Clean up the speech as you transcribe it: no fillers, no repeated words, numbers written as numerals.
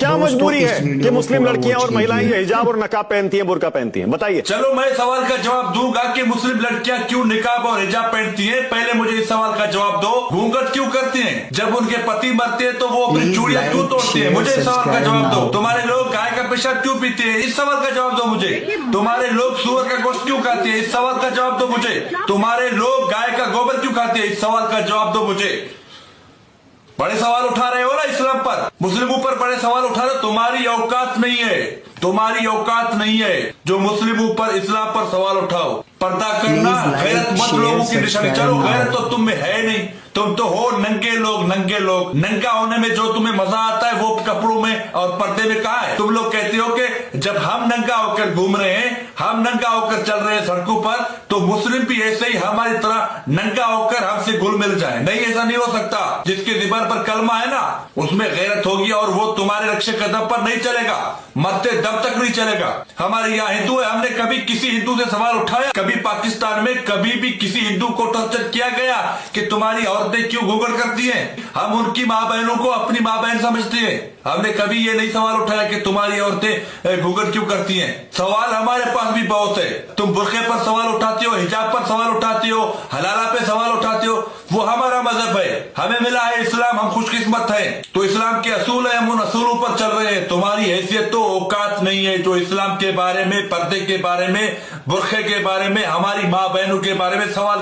क्या मजबूरी है कि मुस्लिम लड़कियां और महिलाएं हिजाब और नकाब पहनती हैं, बुर्का पहनती हैं? बताइए। चलो मैं सवाल का जवाब दूंगा कि मुस्लिम लड़कियां क्यों निकाब और हिजाब पहनती हैं। पहले मुझे इस सवाल का जवाब दो। घूंघट क्यों करती हैं? जब उनके पति मरते हैं तो वो अपनी चूड़ियां क्यों तोड़ती हैं? मुझे इस सवाल का जवाब दो। तुम्हारे लोग गाय का पेशाब क्यों पीते हैं? इस सवाल का जवाब दो मुझे। तुम्हारे लोग सुअर का गोश्त क्यों खाते हैं? इस सवाल का जवाब दो मुझे। तुम्हारे लोग गाय का गोबर क्यों खाते हैं? इस सवाल का जवाब दो मुझे। बड़े सवाल उठा रहे हो ना इस्लाम पर, मुस्लिमों पर बड़े सवाल उठा रहे हो। तुम्हारी औकात नहीं है, तुम्हारी औकात नहीं है जो मुस्लिमों पर इस्लाम पर सवाल उठाओ। पर्दा करना गैरतमंद लोगों की निशानी। चलो गैरत तो तुम में है नहीं, तुम तो हो नंगे लोग। नंगे लोग, नंगा होने में जो तुम्हें मजा आता है वो कपड़ों में और पर्दे में कहाँ है? तुम लोग कहते हो कि जब हम नंगा होकर घूम रहे हैं, हम नंगा होकर चल रहे हैं सड़कों पर, तो मुस्लिम भी ऐसे ही हमारी तरह नंगा होकर हमसे घुल मिल जाए। नहीं, ऐसा नहीं हो सकता। जिसके ज़बान पर कलमा है ना, उसमें गैरत होगी और वो तुम्हारे रक्षे कदम पर नहीं चलेगा, मरते दम तक नहीं चलेगा। हमारे यहाँ हिंदू है, हमने कभी किसी हिंदू से सवाल उठाया? कभी पाकिस्तान में कभी भी किसी हिंदू को टॉर्चर किया गया कि तुम्हारी औरतें क्यों घूंघट करती हैं? हम उनकी माँ बहनों को अपनी माँ बहन समझते हैं। हमने कभी ये नहीं सवाल उठाया कि तुम्हारी औरतें घूंघट क्यों करती हैं। सवाल हमारे पास भी बहुत है। तुम बुर्के पर सवाल उठाते हो, हिजाब पर सवाल उठाते हो, हलाला पे सवाल उठाते हो। वो हमारा मजहब है, हमें मिला है इस्लाम, हम खुशकिस्मत हैं। तो इस्लाम के असूल है, हम उन असूलों पर चल रहे हैं। तुम्हारी हैसियत तो औकात नहीं है जो इस्लाम के बारे में, पर्दे के बारे में, बुर्खे के बारे में, हमारी माँ बहनों के बारे में सवाल